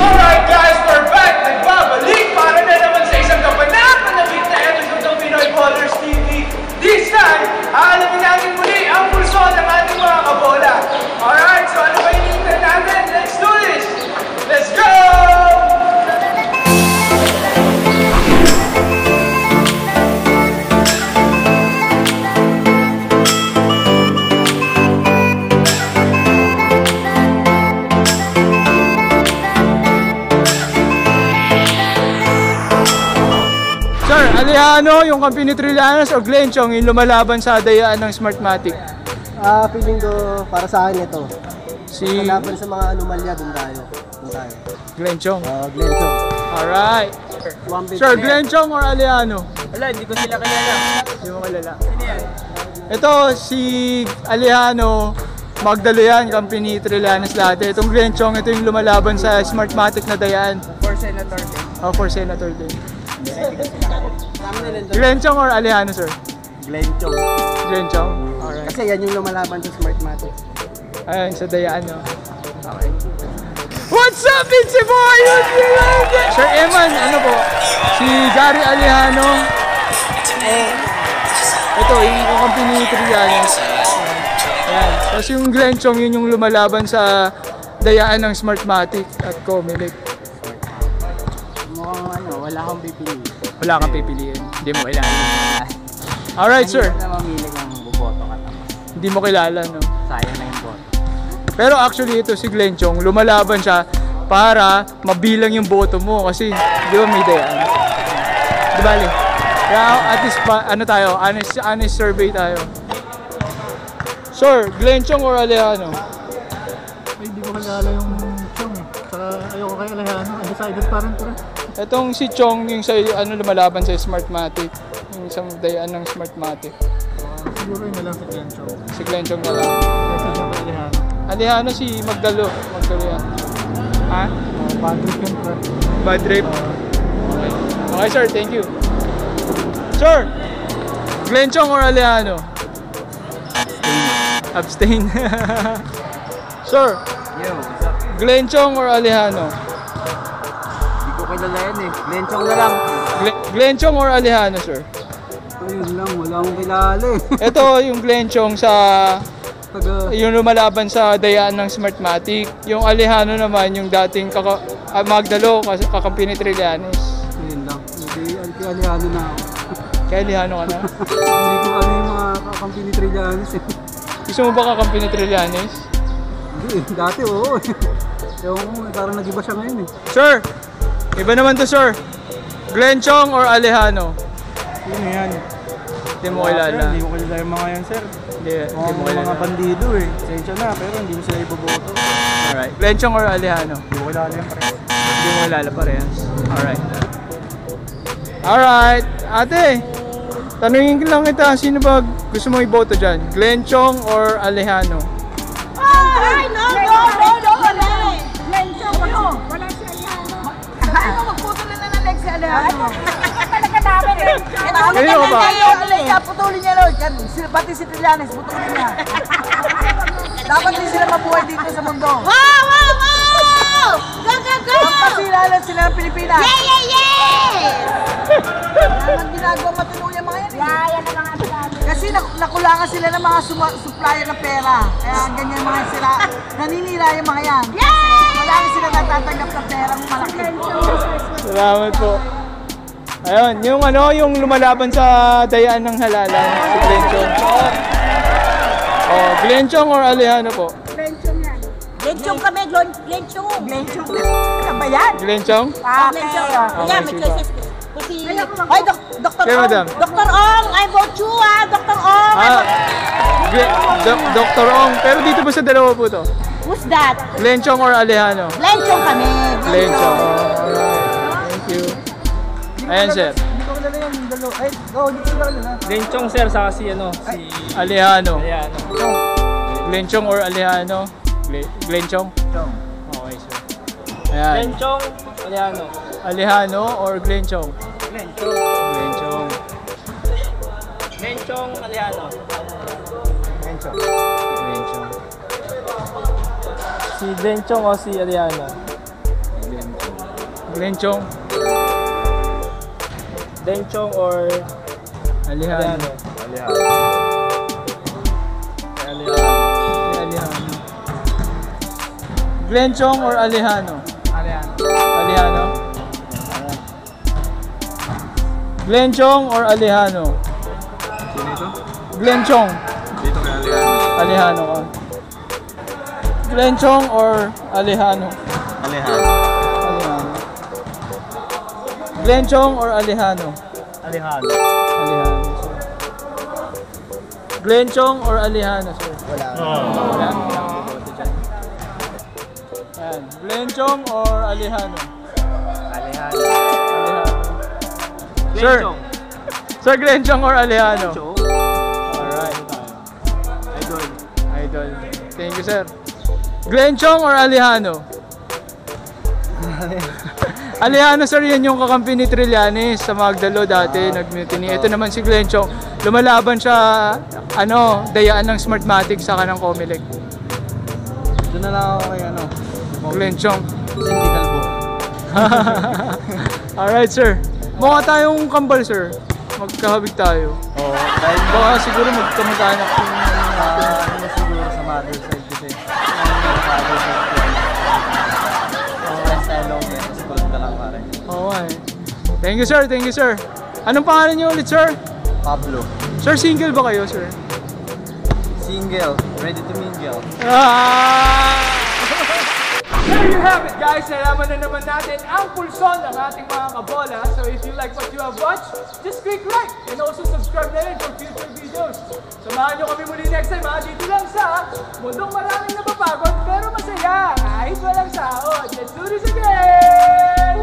Alright guys, we're back! Nagbabalik para na naman sa isang kapanapan na beat na episode ng Pinoy Ballers TV. This time, aalamin natin muli ang pulso ng ating mga kabola. Alright, so ano ba hinihintay natin? Let's do this! Let's go! Sir, Alejano, yung kampi ni Trillanes o Glenn Chong yung lumalaban sa dayaan ng Smartmatic? Feeling ko para sa akin ito. Si Kalaban sa mga anomalya, dun tayo. Glenn Chong. Glenn Chong. Alright. Sir, Glenn Chong or Alejano? Wala, hindi ko sila kilala. Hindi mo kilala. Sino yan? Ito, si Alejano, Magdalo yan, kampi ni Trillanes lahat. Itong Glenn Chong, ito yung lumalaban sa Smartmatic na dayaan. For Senator din. Oh, for Senator din. Glenn Chong or Alejano, sir? Glenn Chong. Glenn Chong. Alright. Kasi yan yung lumalaban sa Smartmatic. Ayun, sa dayaan, no? Okay. What's up, it's your boy! Sir Eman, ano po? Si Gary Alejano. Ito, yung kampi ni Trillanes. Ayan. Tapos yung Glenn Chong, yun yung lumalaban sa dayaan ng Smartmatic at Comelec. Mukhang wala akong pipiliin. Wala kang pipiliin. Hindi mo kilala. Alright, sir. Hindi na mamili ng buboto ka tapos. Hindi mo kilala, no? Sayang na yung boto. Pero actually, ito si Glenn Chong, lumalaban siya para mabilang yung boto mo kasi di ba may dayaan? Di ba, Ali? Kaya at least ano tayo, honest survey tayo. Sir, Glenn Chong or Alejano? Ay, hindi ko kilala yung Chong eh. Saka ayoko kay Alejano. Undecided pa rin ko rin. Itong si Chong, yung sa ano lumalaban sa Smartmatic. Yung isang dayaan ng Smartmatic. Siguro yun na lang si Glenn Chong. Si Glenn Chong na lang. Kasi siya kay Alejano. Alejano si Magdalo. Magdalo yan. Ha? Bad trip yun, pre. Bad trip? Okay. Okay, sir. Thank you. Sir! Glenn Chong or Alejano? Abstain. Sir! Yo, what's up? Glenn Chong or Alejano? Hindi ko kilala yan eh. Glenn Chong na lang. Glenn Chong or Alejano, sir? Ayun lang, wala akong kilala eh. Ito yung Glenn Chong sa Taga... yung lumalaban sa dayaan ng Smartmatic. Yung Alejano naman yung dating Magdalo kakampi ni Trillanes. Ayun lang. Hindi, Alejano na ako. Kaya Alejano ka na? Hindi ko ano yung mga kakampi ni Trillanes eh. Gusto mo ba kakampi ni Trillanes? Hindi, dati oo eh. Ewan ko, parang nag-iba siya ngayon eh. Sir! Iba naman to, sir. Glenn Chong or Alejano? Yun yan. Hindi mo kilala. Hindi ko kilala yung mga yan, sir. Hindi mo kilala. Mga bandido eh. Sensya na, pero hindi mo sila iboboto. Alright. Glenn Chong or Alejano? Hindi ko kilala yan, pre. Hindi mo kilala parehas. Alright. Alright. Ate, tanungin ko lang kita, sino ba gusto mong iboto dyan? Glenn Chong or Alejano? Ay, no, Glenn Chong yun. Wala si Alejano. Sabi mo, magputo na ng leg si Alejano. Talaga namin eh. Kayo ba? Putulin niya, Lord. Pati si Trillanes, putulin niya. Dapat din sila mabuhay dito sa mundo. Wow! Go, go, go! Magpasilalan sila ng Pilipinas. Yeah! Yan ang ginagawa matulungan mga yan. Yan ang mga sinabi. Kasi nakulangan sila ng mga supplier ng pera. Kaya ganyan mga sila. Naninira yung mga yan. Wala na sila natatanggap ng perang malaki. Salamat po. Ayun, yung lumalaban sa dayaan ng halalan, si Glenn Chong. Oh, Glenn Chong or Alejano po? Glenn Chong kami, Glenn Chong. Glenn Chong. Ano ba yan? Glenn Chong? Glenn Chong. Yeah, may sige. choices. Kasi, ay, Dr. Okay, Ong. madam. Dr. Ong, I vote you Dr. Ong. Dr. Ong. Pero dito ba sa dalawa po to? Who's that? Glenn Chong or Alejano? Glenn Chong kami. Glenn Chong. Thank you. Ayan, sir. Hindi ko kilala yan. Ay, hindi ko kilala. Glenn Chong, sir, saka si Alejano. Ayan. Glenn Chong or Alejano? Glenn Chong? Okay, sir. Ayan. Glenn Chong, Alejano. Alejano or Glenn Chong? Glenn Chong. Glenn Chong. Glenn Chong, Alejano. Glenn Chong. Si Denchong o si Aliano? Glenchong. Denchong or Alejandro. Aliano? Alejandro. Glenchong or Alejandro? Alejandro. Glenchong or Alejandro? Sino ito? Glenchong. Dito kay Alejandro. Alejandro ka. Glenchong or Alejandro? Alejandro. Alejandro. Glenchong or Alejandro? Alejandro. Alejandro. Glenchong or Alejandro, sir? Wala. Wala? Ayan. Glenchong or Alejandro? Alejandro. Sir. Sir Glenchong or Alejandro? Alright. Idol. Thank you, sir. Glenchong or Alejandro? Alejandro, sir, yan yung kakampi ni Trillanes sa Magdalo dati, nag-mutiny. Ito naman si Glenchong. Lumalaban siya, dayaan ng Smartmatic saka ng Comelec. Doon na lang ako kay Glenchong. Hindi kalbo. Alright, sir. Mukha tayong kambal, sir. Magkahabig tayo. Oo, dahil Baka siguro magkamag-anak yung ano siguro sa mother side kasi. Father side ko. Style lang yan. Kasi kulit ka lang pare. Oo nga eh. Thank you, sir. Thank you, sir. Anong pangalan niyo ulit, sir? Pablo. Sir, single ba kayo, sir? Single. Ready to mingle. There you have it, guys. Nalaman na naman natin ang pulson ng ating mga kabola. So if you like what you have watched, just click like and also subscribe na rin for future videos. Samahan nyo kami muli next time, dito lang sa mundong maraming napapagod pero masaya kahit walang sahod. Let's do this again!